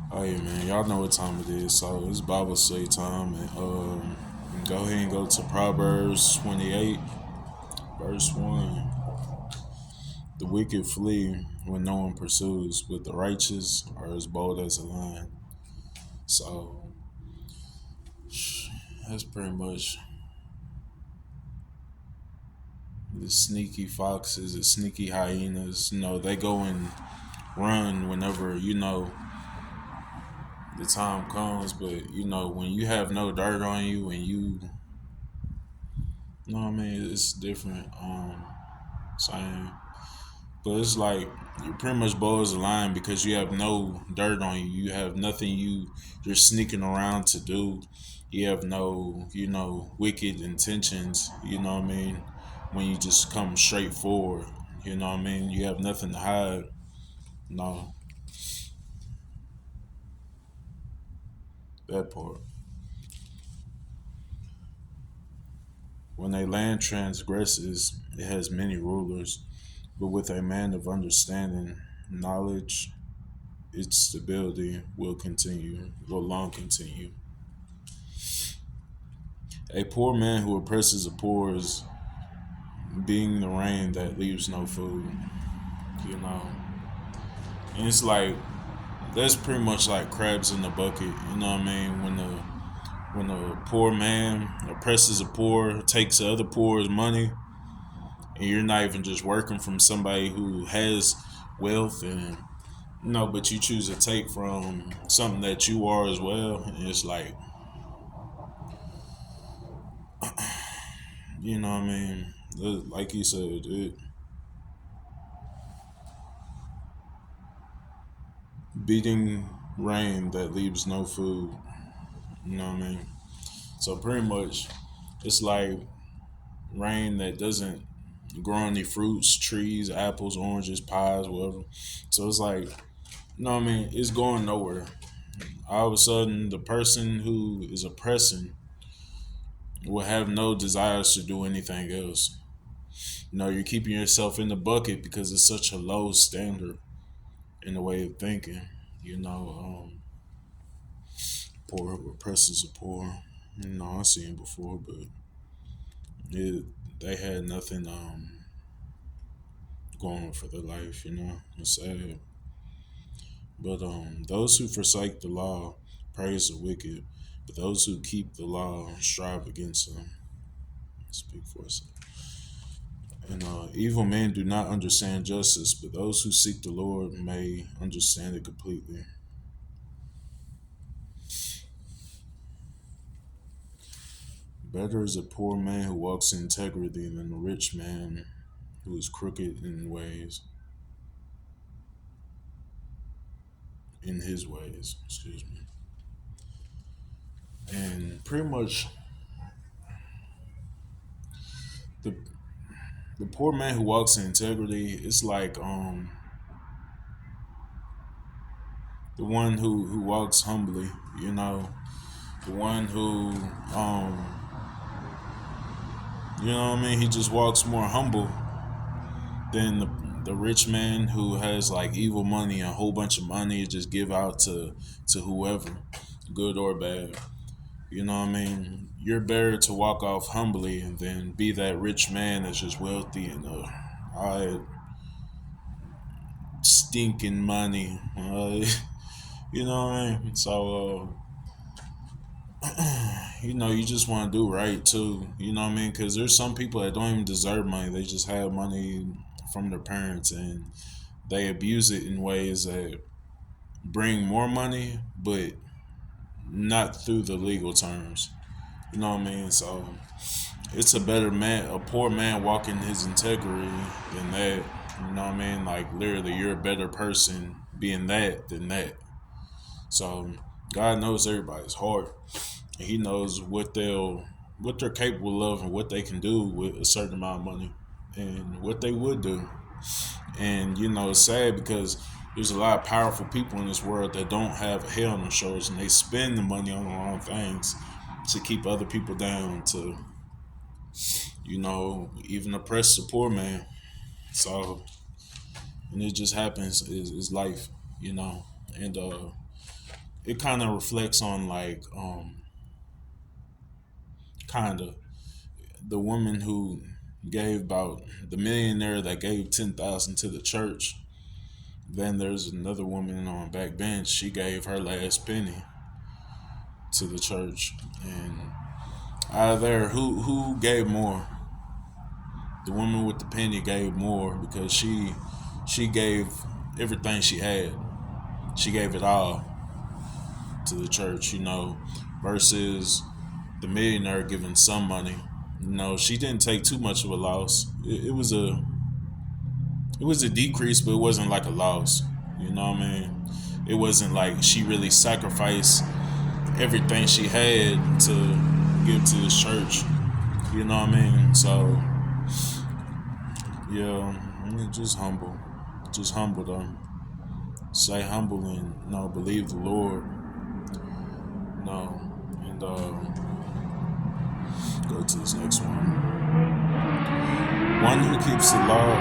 Hey man, y'all know what time it is. So it's Bible study time, and go ahead and go to Proverbs 28, verse 1. The wicked flee when no one pursues, but the righteous are as bold as a lion. So that's pretty much the sneaky foxes, the sneaky hyenas. They go and run whenever the time comes. But when you have no dirt on you and you know what I mean, it's different. Same. But it's like you're pretty much bold as a lion because you have no dirt on you. You have nothing you're sneaking around to do. You have no, wicked intentions, you know what I mean? When you just come straight forward, you know what I mean? You have nothing to hide. No, that part. When a land transgresses, it has many rulers, but with a man of understanding, knowledge, its stability will long continue. A poor man who oppresses the poor is being the rain that leaves no food, you know. And it's like that's pretty much like crabs in the bucket, you know what I mean? When a poor man oppresses the poor, takes the other poor's money, and you're not even just working from somebody who has wealth and but you choose to take from something that you are as well. And it's like, you know what I mean? Like you said, beating rain that leaves no food. You know what I mean? So pretty much, it's like rain that doesn't grow any fruits, trees, apples, oranges, pies, whatever. So it's like, you know what I mean? It's going nowhere. All of a sudden, the person who is oppressing will have no desires to do anything else. You're keeping yourself in the bucket because it's such a low standard in the way of thinking. You know, poor oppressors are poor. I've seen it before, but it, they had nothing going for their life. It's sad. But those who forsake the law praise the wicked, but those who keep the law strive against them. Speak for us. And evil men do not understand justice, but those who seek the Lord may understand it completely. Better is a poor man who walks in integrity than a rich man who is crooked in his ways. Excuse me. And pretty much the the poor man who walks in integrity, it's like the one who walks humbly, you know, the one who um you know what I mean, he just walks more humble than the rich man who has like evil money, a whole bunch of money to just give out to whoever, good or bad. You know what I mean? You're better to walk off humbly than be that rich man that's just wealthy and I stinking money. You know what I mean? So, you just want to do right too. You know what I mean? Because there's some people that don't even deserve money. They just have money from their parents and they abuse it in ways that bring more money, but not through the legal terms. You know what I mean? So it's a poor man walking his integrity than that. You know what I mean? Like literally, you're a better person being that than that. So God knows everybody's heart. And He knows what they're capable of and what they can do with a certain amount of money and what they would do. And it's sad because there's a lot of powerful people in this world that don't have a head on their shoulders and they spend the money on the wrong things to keep other people down, to even oppress the poor man. So, and it just happens is life, you know. And it kind of reflects on like kind of the woman who gave about the millionaire that gave 10,000 to the church. Then there's another woman on back bench. She gave her last penny to the church, and out of there, who gave more? The woman with the penny gave more because she gave everything she had. She gave it all to the church, versus the millionaire giving some money. She didn't take too much of a loss. It was a decrease, but it wasn't like a loss. You know what I mean? It wasn't like she really sacrificed everything she had to give to this church. You know what I mean? So yeah, just humble, just humble though. Stay humble and believe the Lord. No, and go to this next one. One who keeps the law.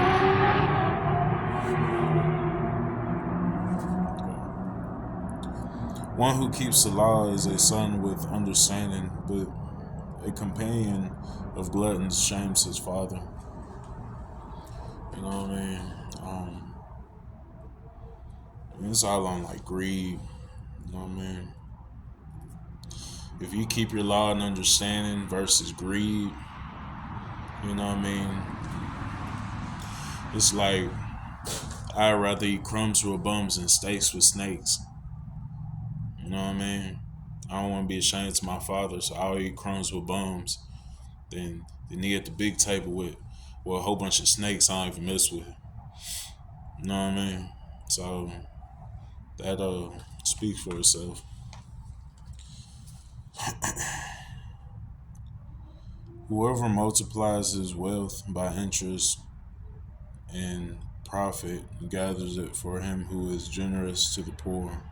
One who keeps the law is a son with understanding, but a companion of gluttons shames his father. You know what I mean? It's all on like greed. You know what I mean? If you keep your law and understanding versus greed, you know what I mean? It's like I'd rather eat crumbs with bums than steaks with snakes. You know what I mean? I don't want to be ashamed to my father, so I'll eat crumbs with bums than he at the big table with a whole bunch of snakes I don't even mess with. You know what I mean? So that speaks for itself. Whoever multiplies his wealth by interest and profit gathers it for him who is generous to the poor.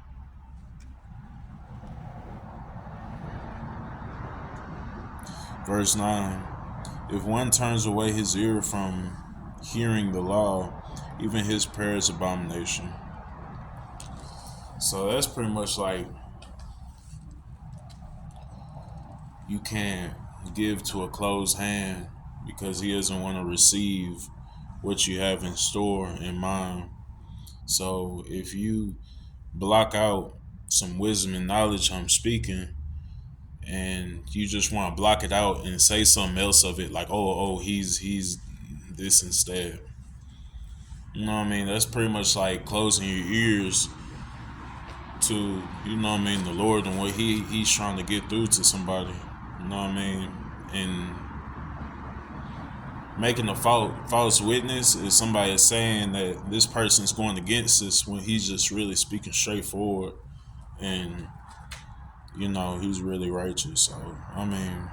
Verse 9. If one turns away his ear from hearing the law, even his prayer is abomination. So that's pretty much like you can't give to a closed hand because he doesn't want to receive what you have in store in mind. So if you block out some wisdom and knowledge I'm speaking, and you just want to block it out and say something else of it, like he's this instead. You know what I mean? That's pretty much like closing your ears to, the Lord and what he's trying to get through to somebody. You know what I mean? And making a false witness is somebody saying that this person's going against us when he's just really speaking straightforward, and he's really righteous. So I mean,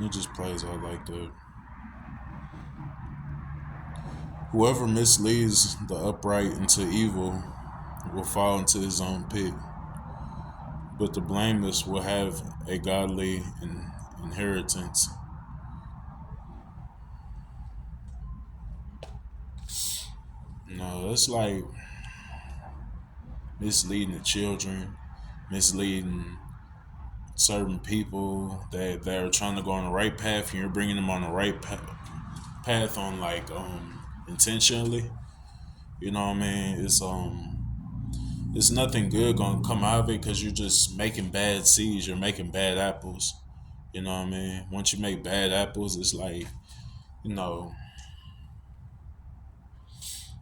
it just plays out like that. Whoever misleads the upright into evil will fall into his own pit, but the blameless will have a godly inheritance. No, it's like misleading the children, misleading certain people that are trying to go on the right path, and you're bringing them on the right path on like intentionally. You know what I mean? It's nothing good gonna come out of it because you're just making bad seeds. You're making bad apples. You know what I mean? Once you make bad apples, it's like you know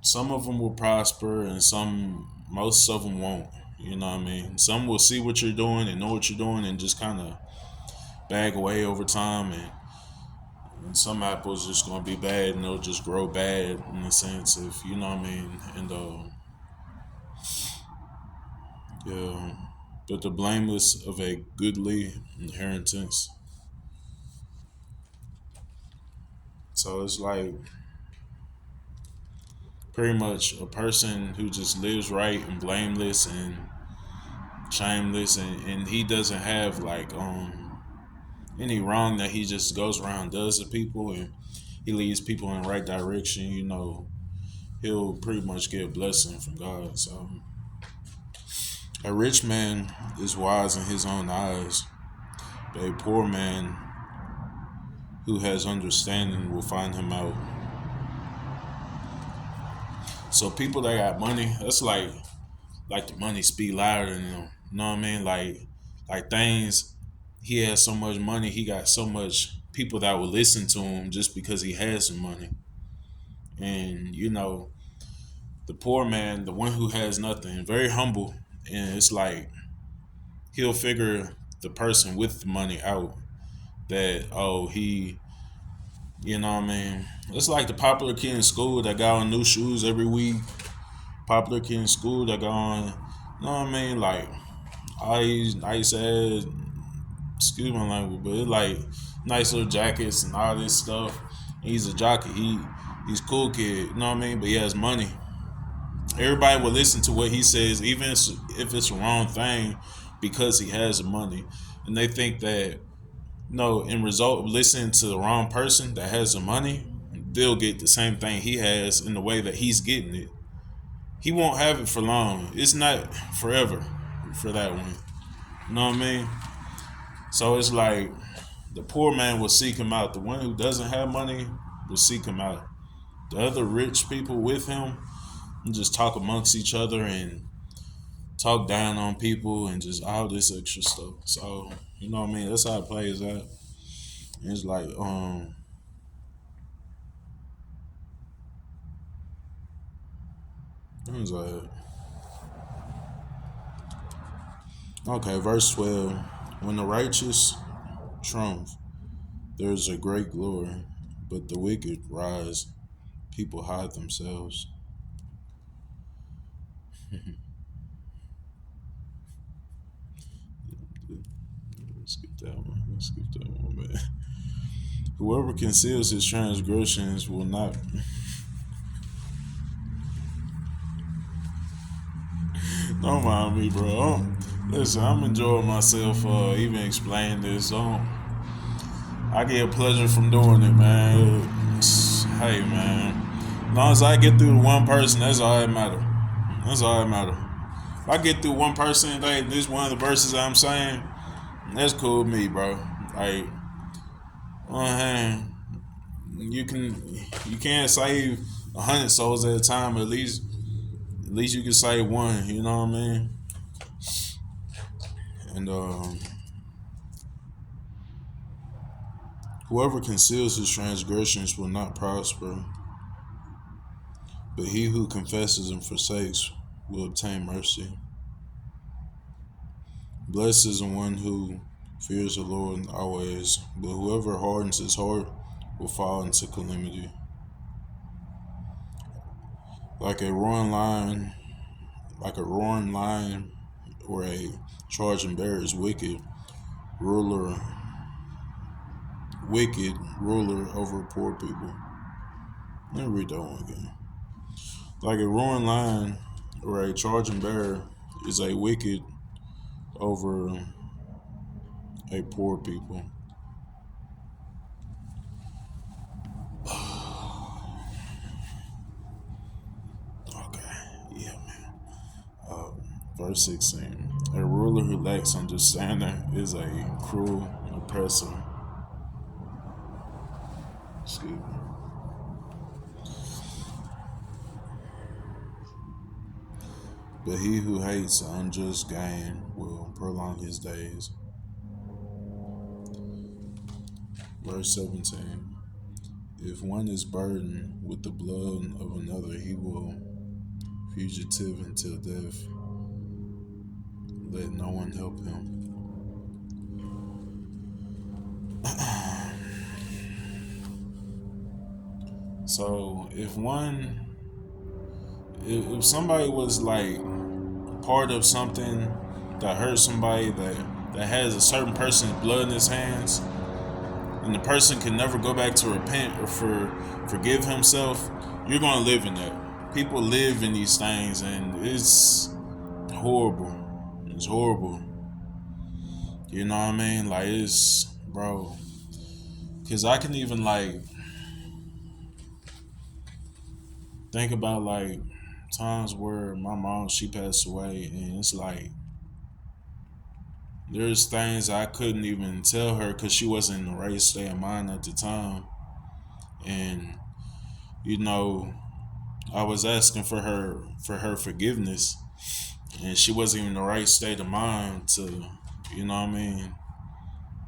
some of them will prosper and most of them won't. You know what I mean? Some will see what you're doing and know what you're doing and just kind of bag away over time, and some apples just gonna be bad and they'll just grow bad in the sense if you know what I mean. And yeah, but the blameless of a goodly inheritance. So it's like pretty much a person who just lives right and blameless and shameless, and he doesn't have like any wrong that he just goes around and does to people, and he leads people in the right direction. He'll pretty much get a blessing from God. So A rich man is wise in his own eyes, but a poor man who has understanding will find him out. So people that got money, that's like the money speak louder than them. You know what I mean? Like things. He has so much money. He got so much people that will listen to him just because he has some money. And the poor man, the one who has nothing, very humble, and it's like he'll figure the person with the money out that he, what I mean. It's like the popular kid in school that got on new shoes every week. Popular kid in school that got on, you know what I mean? Like I used to have, excuse my language, but it's like nice little jackets and all this stuff. He's a jockey. He's a cool kid, you know what I mean? But he has money. Everybody will listen to what he says, even if it's the wrong thing, because he has the money, and they think that no, in result of listening to the wrong person that has the money, they'll get the same thing he has in the way that he's getting it. He won't have it for long. It's not forever for that one. You know what I mean? So it's like the poor man will seek him out. The one who doesn't have money will seek him out. The other rich people with him just talk amongst each other and talk down on people and just all this extra stuff. So, you know what I mean? That's how it plays out. It's like, what was like, okay, verse 12. When the righteous triumph, there is a great glory, but the wicked rise, people hide themselves. Let's skip that one. Let's skip that one, man. Whoever conceals his transgressions will not. Don't mind me, bro. Listen, I'm enjoying myself even explaining this. I get pleasure from doing it, man. Hey, man. As long as I get through to one person, that's all that matter. That's all that matter. If I get through one person, like this one of the verses I'm saying, that's cool with me, bro. Like, one hand, you can't save 100 souls at a time. At least you can save one. You know what I mean? And whoever conceals his transgressions will not prosper, but he who confesses and forsakes will obtain mercy. Blessed is the one who fears the Lord always, but whoever hardens his heart will fall into calamity. Like a roaring lion, like a roaring lion or a charging bear is ruler, wicked ruler over poor people. Let me read that one again. Like a roaring lion or a charging bear is a wicked over a poor people. Okay, yeah, man. Verse 16. A ruler who lacks understanding is a cruel oppressor. Excuse me. But he who hates unjust gain will prolong his days. Verse 17. If one is burdened with the blood of another, he will fugitive until death. Let no one help him. So if somebody was like part of something that hurt somebody that has a certain person's blood in his hands, and the person can never go back to repent or forgive himself, you're gonna live in that. People live in these things, and it's horrible. It's horrible. You know what I mean? Like it's, bro. Cause I can even like think about like times where my mom she passed away, and it's like there's things I couldn't even tell her because she wasn't in the right state of mind at the time. And you know, I was asking for her forgiveness, and she wasn't even in the right state of mind to, you know what I mean,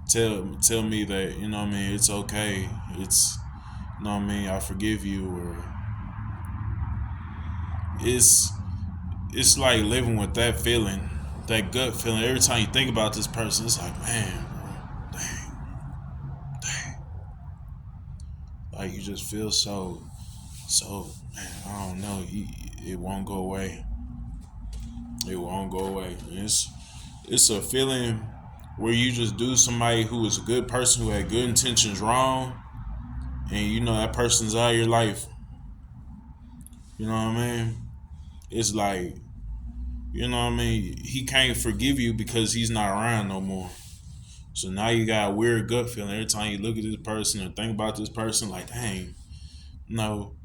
tell me that, you know what I mean, it's okay. It's, you know what I mean, I forgive you. Or it's it's like living with that feeling, that gut feeling. Every time you think about this person, it's like, man, bro, dang. Like you just feel so, man, I don't know. It won't go away. It won't go away. It's a feeling where you just do somebody who was a good person who had good intentions wrong, and you know that person's out of your life. You know what I mean? It's like, you know what I mean. He can't forgive you because he's not around no more. So now you got a weird gut feeling every time you look at this person or think about this person. Like, dang, no,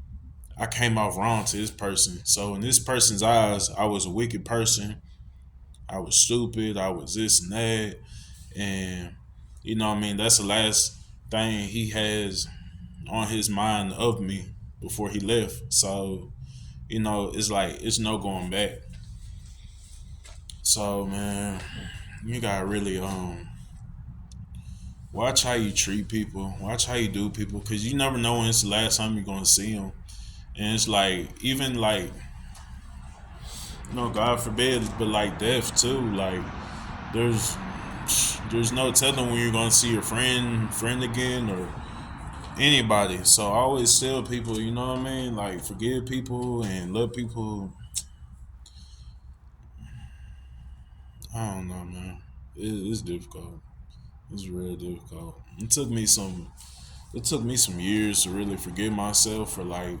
I came off wrong to this person. So in this person's eyes, I was a wicked person. I was stupid. I was this and that. And you know what I mean, that's the last thing he has on his mind of me before he left. So, you know, it's like it's no going back. So man, you gotta really watch how you treat people, watch how you do people, because you never know when it's the last time you're gonna see them. And it's like, even like, you know, God forbid, but like death too. Like there's there's no telling when you're gonna see your friend again, or anybody. So I always tell people, you know what I mean, like forgive people and love people. I don't know, man. It's difficult. It's real difficult. It took me some years to really forgive myself for like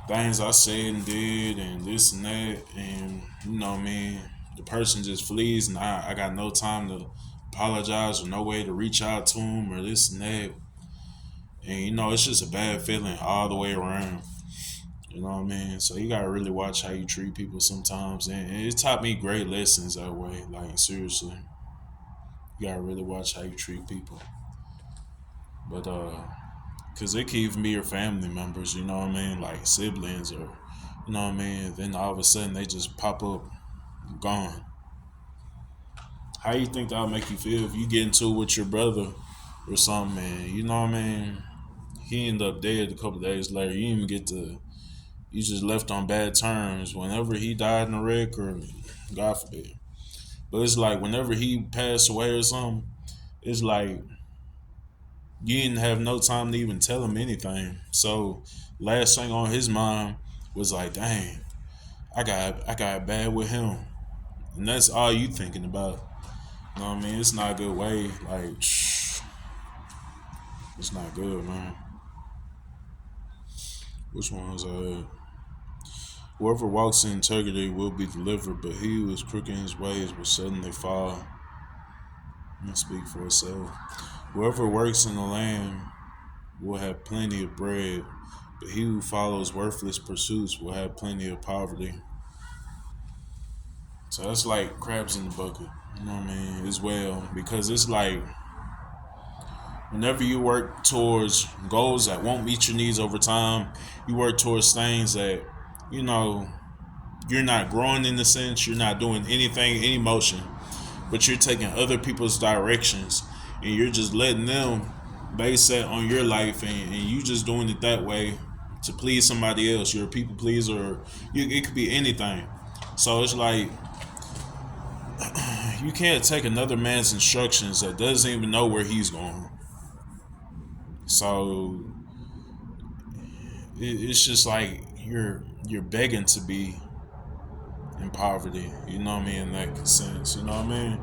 things I said and did and this and that. And you know what I mean, the person just flees, and I got no time to apologize or no way to reach out to him or this and that. And you know, it's just a bad feeling all the way around. You know what I mean? So you gotta really watch how you treat people sometimes, and it taught me great lessons that way. Like seriously, you gotta really watch how you treat people. But cause it could even be your family members. You know what I mean? Like siblings, or you know what I mean. Then all of a sudden they just pop up, gone. How you think that'll make you feel if you get into it with your brother or something, man? You know what I mean? He ended up dead a couple days later. You didn't even get to. You just left on bad terms. Whenever he died in a wreck, or God forbid. But it's like whenever he passed away or something, it's like you didn't have no time to even tell him anything. So last thing on his mind was like, dang, I got bad with him. And that's all you thinking about. You know what I mean? It's not a good way. Like, it's not good, man. Which one was I? Whoever walks in integrity will be delivered, but he who is crooked in his ways will suddenly fall. And speak for itself. Whoever works in the land will have plenty of bread, but he who follows worthless pursuits will have plenty of poverty. So that's like crabs in the bucket. You know what I mean? As well. Because it's like whenever you work towards goals that won't meet your needs over time, you work towards things that, you know, you're not growing in the sense, you're not doing anything, any motion, but you're taking other people's directions and you're just letting them base that on your life, and you just doing it that way to please somebody else. You're a people pleaser, or it could be anything. So it's like you can't take another man's instructions that doesn't even know where he's going. So it's just like you're begging to be in poverty. You know what I mean? In that sense, you know what I mean?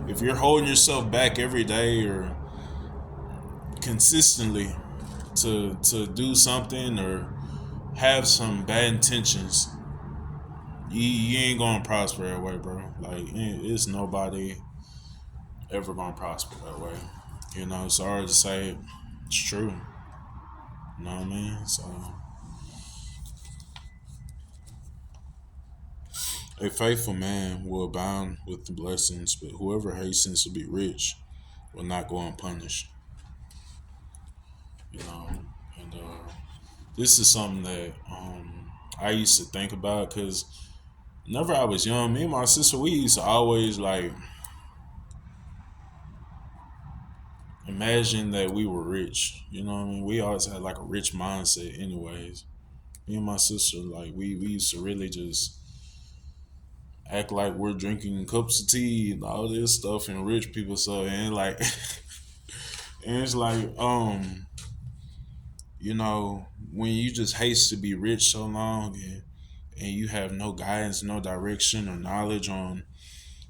If you're holding yourself back every day or consistently to do something or have some bad intentions, you ain't gonna prosper that way, bro. Like it's nobody ever gonna prosper that way. You know, sorry to say, it's true. You know what I mean? So A faithful man will abound with the blessings, but whoever hastens to be rich will not go unpunished. You know, and this is something that I used to think about because whenever I was young, me and my sister, we used to always like imagine that we were rich. You know what I mean? We always had like a rich mindset, anyways. Me and my sister, like we used to really just act like we're drinking cups of tea and all this stuff and rich people stuff and like and it's like when you just haste to be rich so long and you have no guidance, no direction or knowledge on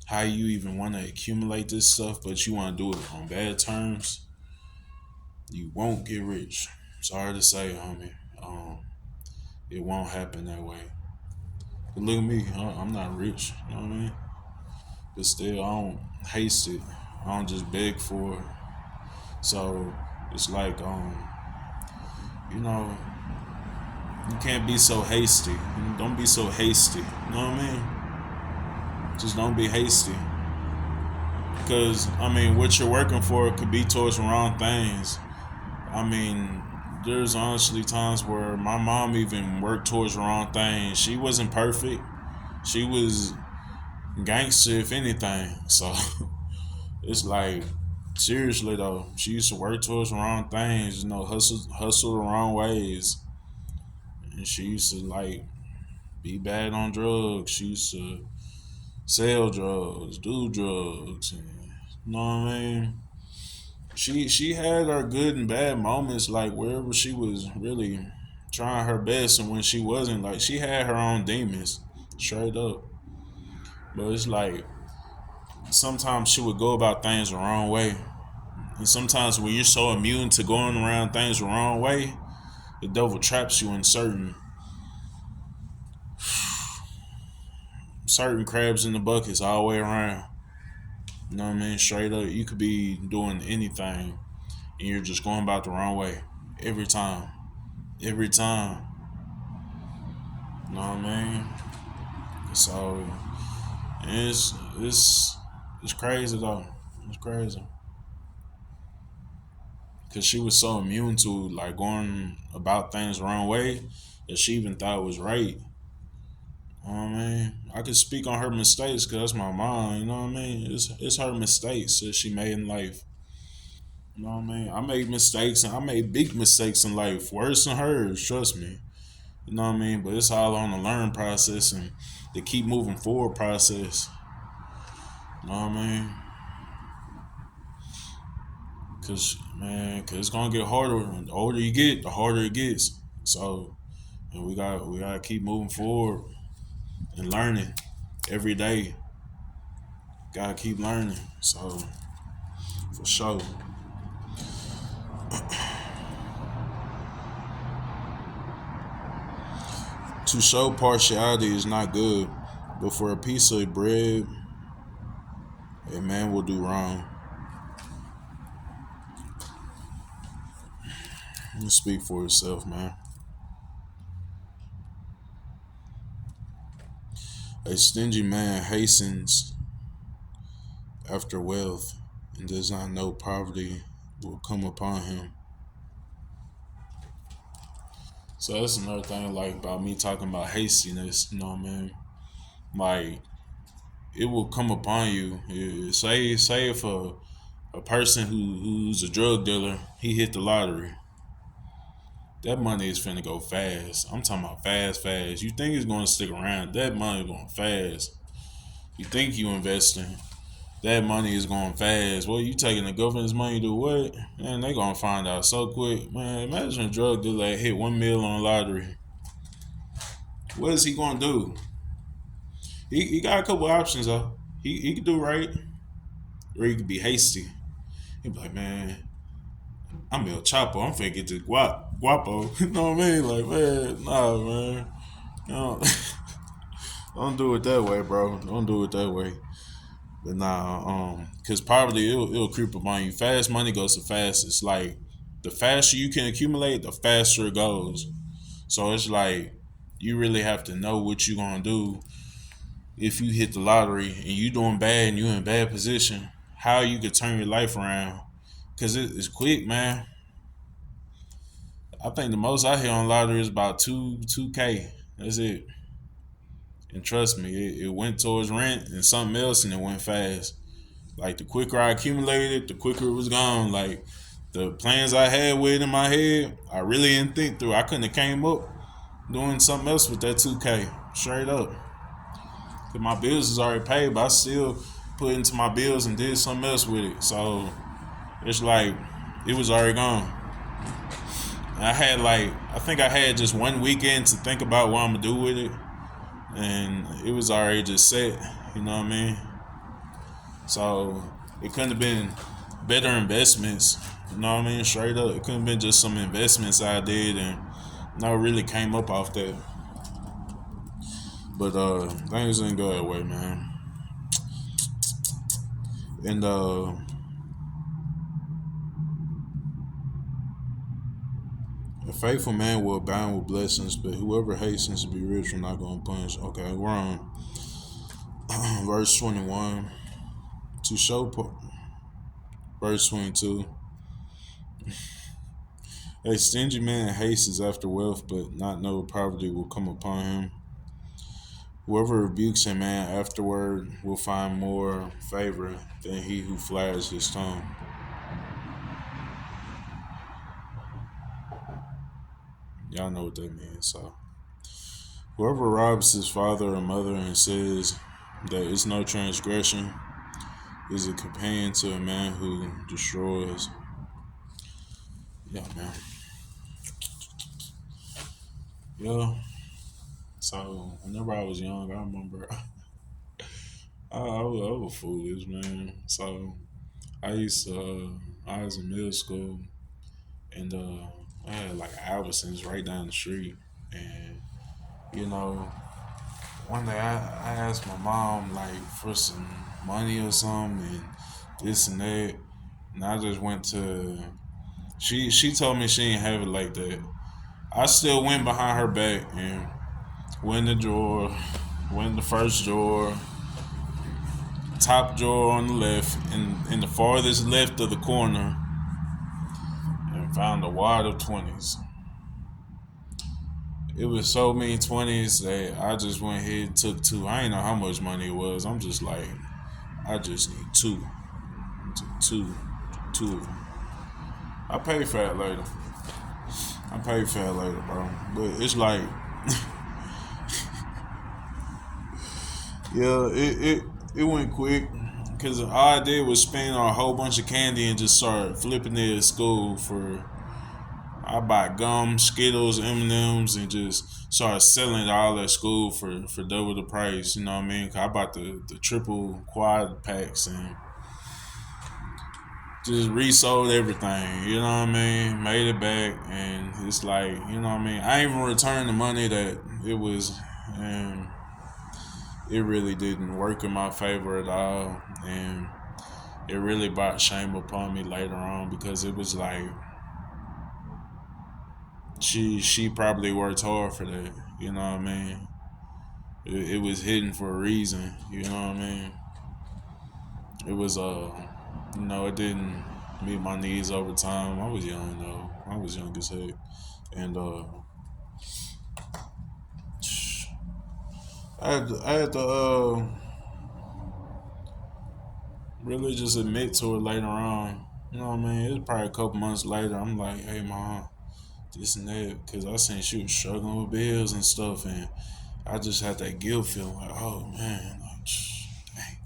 how you even want to accumulate this stuff, but you want to do it on bad terms, you won't get rich. Sorry to say, homie. It won't happen that way. But look at me, I'm not rich. You know what I mean? But still, I don't haste it. I don't just beg for it. So it's like, you know, you can't be so hasty. Don't be so hasty. You know what I mean? Just don't be hasty. Because, I mean, what you're working for could be towards the wrong things. I mean, there's honestly times where my mom even worked towards the wrong things. She wasn't perfect. She was gangster, if anything. So it's like, seriously though, she used to work towards the wrong things, hustle the wrong ways. And she used to like be bad on drugs. She used to sell drugs, do drugs, and you know what I mean? She had her good and bad moments, like wherever she was really trying her best, and when she wasn't, like she had her own demons, straight up. But it's like sometimes she would go about things the wrong way, and sometimes when you're so immune to going around things the wrong way, the devil traps you in certain crabs in the buckets all the way around. You know what I mean? Straight up, you could be doing anything, and you're just going about the wrong way every time. Every time. You know what I mean? So it's crazy though. It's crazy because she was so immune to like going about things the wrong way that she even thought it was right. You know what I mean? I could speak on her mistakes because that's my mom. You know what I mean? It's her mistakes that she made in life. You know what I mean? I made mistakes and I made big mistakes in life, worse than hers. Trust me. You know what I mean? But it's all on the learn process and the keep moving forward process. You know what I mean? Cause it's gonna get harder. And the older you get, the harder it gets. So, and we gotta keep moving forward and learning every day. Gotta keep learning. So, for sure. To show partiality is not good, but for a piece of bread, a man will do wrong. You speak for yourself, man. A stingy man hastens after wealth and does not know poverty will come upon him. So that's another thing, like about me talking about hastiness. You know what I mean? Like it will come upon you. Say if a person who's a drug dealer, he hit the lottery. That money is finna go fast. I'm talking about fast, fast. You think it's gonna stick around? That money going fast. You think you investing? That money is going fast. Well, you taking the government's money to what? Man, they gonna find out so quick. Man, imagine a drug dealer that hit 1 mil on lottery. What is he gonna do? He got a couple options though. He could do right, or he could be hasty. He be like, man, I'm El Chapo. I'm finna get this guapo. You know what I mean? Like, man, nah, man. No, don't do it that way, bro. Don't do it that way. But nah, cause poverty it'll creep up on you. Fast money goes the fastest. Like the faster you can accumulate, the faster it goes. So it's like you really have to know what you're gonna do. if you hit the lottery and you doing bad and you in bad position, how you could turn your life around. Cause it's quick, man. I think the most I hit on lottery is about two K. That's it. And trust me, it went towards rent and something else, and it went fast. Like the quicker I accumulated, the quicker it was gone. Like the plans I had with in my head, I really didn't think through. I couldn't have came up doing something else with that 2K. Straight up. Cause my bills is already paid, but I still put into my bills and did something else with it. So it's like it was already gone. And I think I had just one weekend to think about what I'm gonna do with it, and it was already just set. You know what I mean? So it couldn't have been better investments. You know what I mean? Straight up, it couldn't have been just some investments I did and no really came up off that. But things didn't go that way, man. And a faithful man will abound with blessings, but whoever hastens to be rich will not go unpunished. Okay, we're on verse 21. To show verse 22. A stingy man hastens after wealth, but not know poverty will come upon him. Whoever rebukes a man afterward will find more favor than he who flatters his tongue. Y'all know what that means. So, whoever robs his father or mother and says that it's no transgression is a companion to a man who destroys. Yeah, man. Yeah. So, whenever I was young, I remember I was foolish, man. So, I was in middle school, and I had like Albertsons right down the street, and you know, one day I asked my mom like for some money or something, and this and that, and I just went to. She told me she didn't have it like that. I still went behind her back and went in the drawer, went in the first drawer, top drawer on the left, in the farthest left of the corner, and found a wad of 20s. It was so many 20s that I just went ahead and took two. I didn't know how much money it was. I'm just like, I just need two. Two. Two of them. I pay for that later. I pay for that later, bro. But it's like, yeah, it went quick. Because all I did was spend on a whole bunch of candy and just start flipping it at school for. I buy gum, Skittles, M&Ms, and just started selling it all at school for double the price. You know what I mean? 'Cause I bought the triple quad packs and just resold everything. You know what I mean? Made it back, and it's like, you know what I mean? I even returned the money that it was, and it really didn't work in my favor at all. And it really brought shame upon me later on because it was like, she probably worked hard for that. You know what I mean? It was hidden for a reason. You know what I mean? It was it didn't meet my needs over time. I was young though. I was young as heck, and I had to really just admit to it later on. You know what I mean? It was probably a couple months later. I'm like, hey, mom, this and that, because I seen she was struggling with bills and stuff, and I just had that guilt feeling like, oh man, like, dang.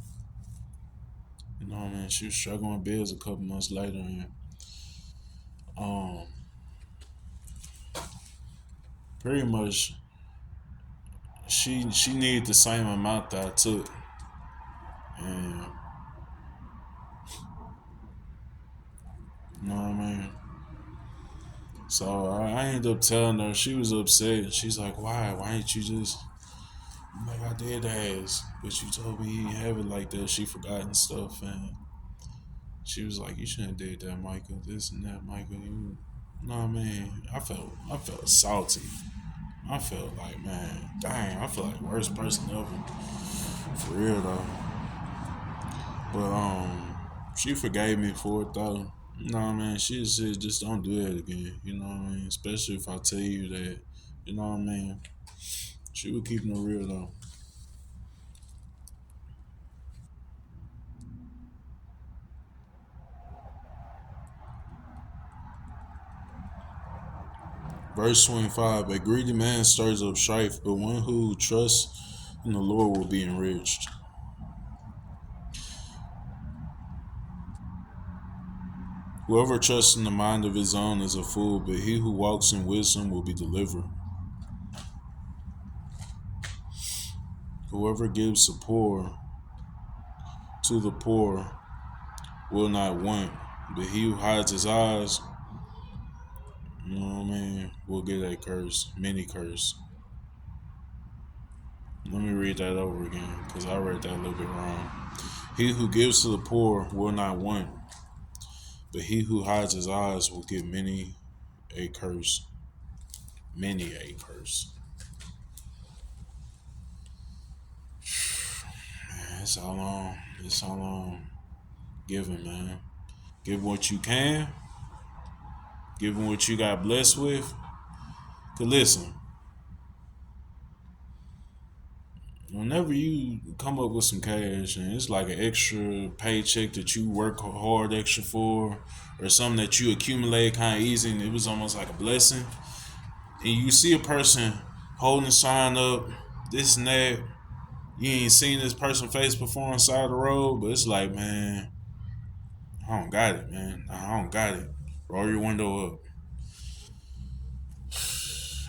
You know what I mean? She was struggling with bills a couple months later, and um, pretty much she needed the same amount that I took, and you know what I mean. So I ended up telling her. She was upset. She's like, "Why? Why didn't you just?" I'm like, "I did ask, but you told me you didn't have it like that." She forgot and stuff, and she was like, "You shouldn't have did that, Michael. This and that, Michael. You know what I mean?" I felt salty. I felt like, man, dang, I feel like worst person ever. For real though. But she forgave me for it though. You know what I mean? She just said just don't do that again. You know what I mean? Especially if I tell you that, you know what I mean? She was keeping it real though. Verse 25, a greedy man stirs up strife, but one who trusts in the Lord will be enriched. Whoever trusts in the mind of his own is a fool, but he who walks in wisdom will be delivered. Whoever gives to the poor will not want, but he who hides his eyes, you know what I mean, will get a curse, many curse. Let me read that over again, because I read that a little bit wrong. He who gives to the poor will not want, but he who hides his eyes will get many a curse. Many a curse. Man, it's all on. It's all on giving, man. Give what you can. Give what you got blessed with. Cause listen, whenever you come up with some cash and it's like an extra paycheck that you work hard extra for, or something that you accumulate kind of easy, and it was almost like a blessing, and you see a person holding a sign up, this and that, you ain't seen this person face before on the side of the road, but it's like, man, I don't got it, man. I don't got it. Roll your window up.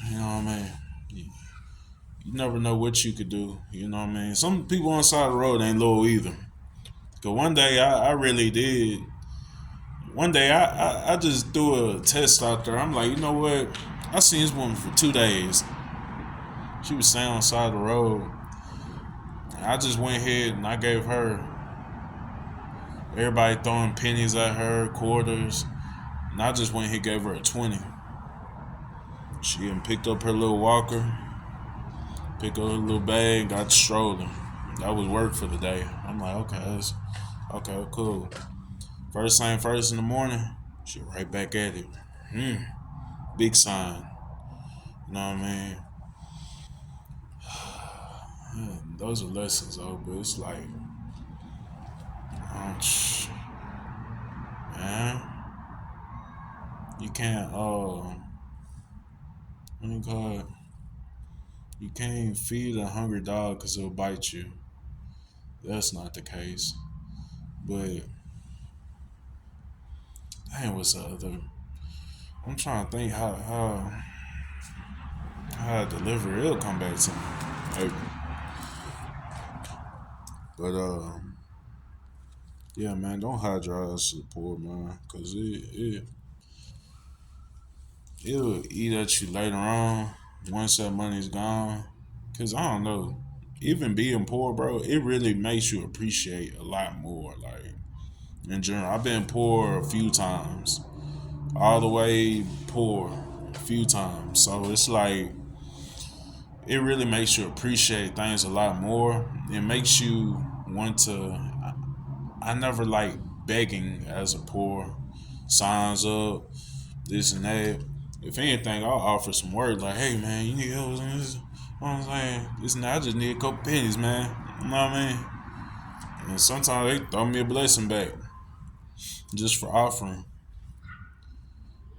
You know what I mean? You never know what you could do. You know what I mean? Some people on the side of the road ain't low either. Cause one day I really did. One day I just threw a test out there. I'm like, you know what? I seen this woman for 2 days. She was staying on the side of the road. I just went ahead and I gave her, everybody throwing pennies at her, quarters. And I just went ahead and gave her a 20. She and picked up her little walker, picked up her little bag, got the stroller. That was work for the day. I'm like, okay, cool. First thing first in the morning, she right back at it. Big sign. You know what I mean? Those are lessons though, but it's like, um, man, you can't what do you call it? You can't feed a hungry dog because it'll bite you. That's not the case. But dang, what's the other? I'm trying to think how I deliver it. It'll come back to me. Maybe. But yeah, man, don't hide your eyes to the poor, man, cause it'll eat at you later on once that money's gone. Cause I don't know, even being poor, bro, it really makes you appreciate a lot more. Like in general, I've been poor a few times, all the way poor a few times. So it's like it really makes you appreciate things a lot more. It makes you want to. I never like begging as a poor. Signs up, this and that. If anything, I'll offer some work like, hey man, you need help with this? You know what I'm saying? This and that, I just need a couple pennies, man. You know what I mean? And sometimes they throw me a blessing back just for offering.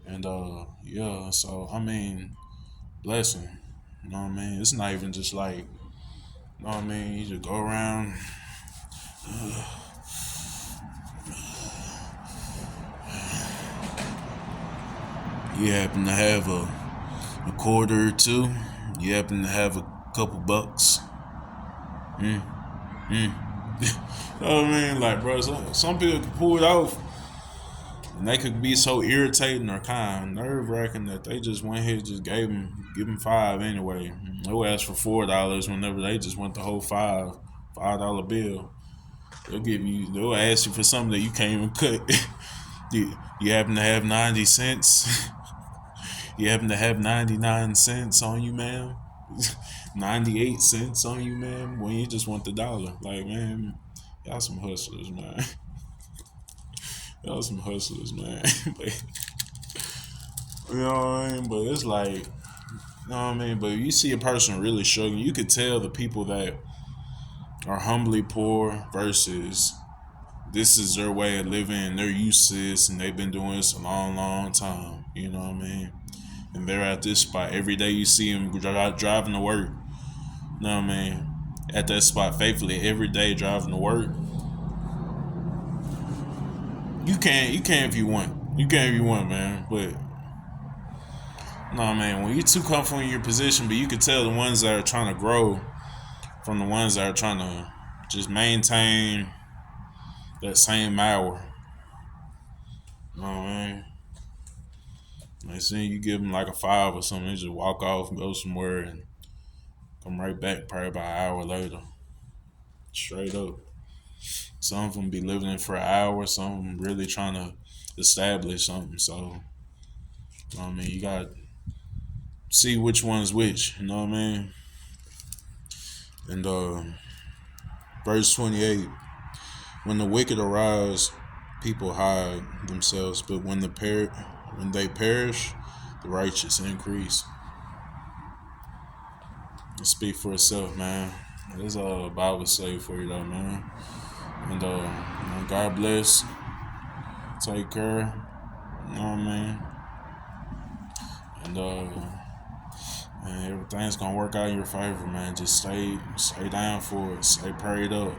And yeah, so I mean, blessing. You know what I mean? It's not even just like, you know what I mean? You just go around. You happen to have a quarter or two. You happen to have a couple bucks. Mm, mm. You know what I mean? Like, bro, some people can pull it off, and they could be so irritating or kind of nerve wracking that they just went ahead and just give them five anyway. They'll ask for $4 whenever they just want the whole $5 bill. They'll ask you for something that you can't even cut. you happen to have 90 cents. You happen to have 99 cents on you, ma'am? 98 cents on you, ma'am? When you just want the dollar. Like, man, y'all some hustlers, man. Y'all some hustlers, man. But, you know what I mean? But it's like, you know what I mean? But you see a person really struggling, you could tell the people that are humbly poor versus this is their way of living and they're used to this and they've been doing this a long, long time. You know what I mean? And they're at this spot. Every day you see them driving to work. You know what I mean? At that spot faithfully every day driving to work. You can if you want. You can if you want, man. But no, man, when you're too comfortable in your position, but you can tell the ones that are trying to grow from the ones that are trying to just maintain that same hour. You know what I mean? Like, see, you give them like a five or something, they just walk off, go somewhere, and come right back probably about an hour later. Straight up. Some of them be living it for an hour, some of them really trying to establish something. So, you know what I mean? You got to see which one's which, you know what I mean? And verse 28, when the wicked arise, people hide themselves, but when they perish, the righteous increase. It speak for itself, man. There's a Bible say for you though, man. And God bless, take care, you know what I mean? And man, everything's gonna work out in your favor, man. Just stay down for it, stay prayed up.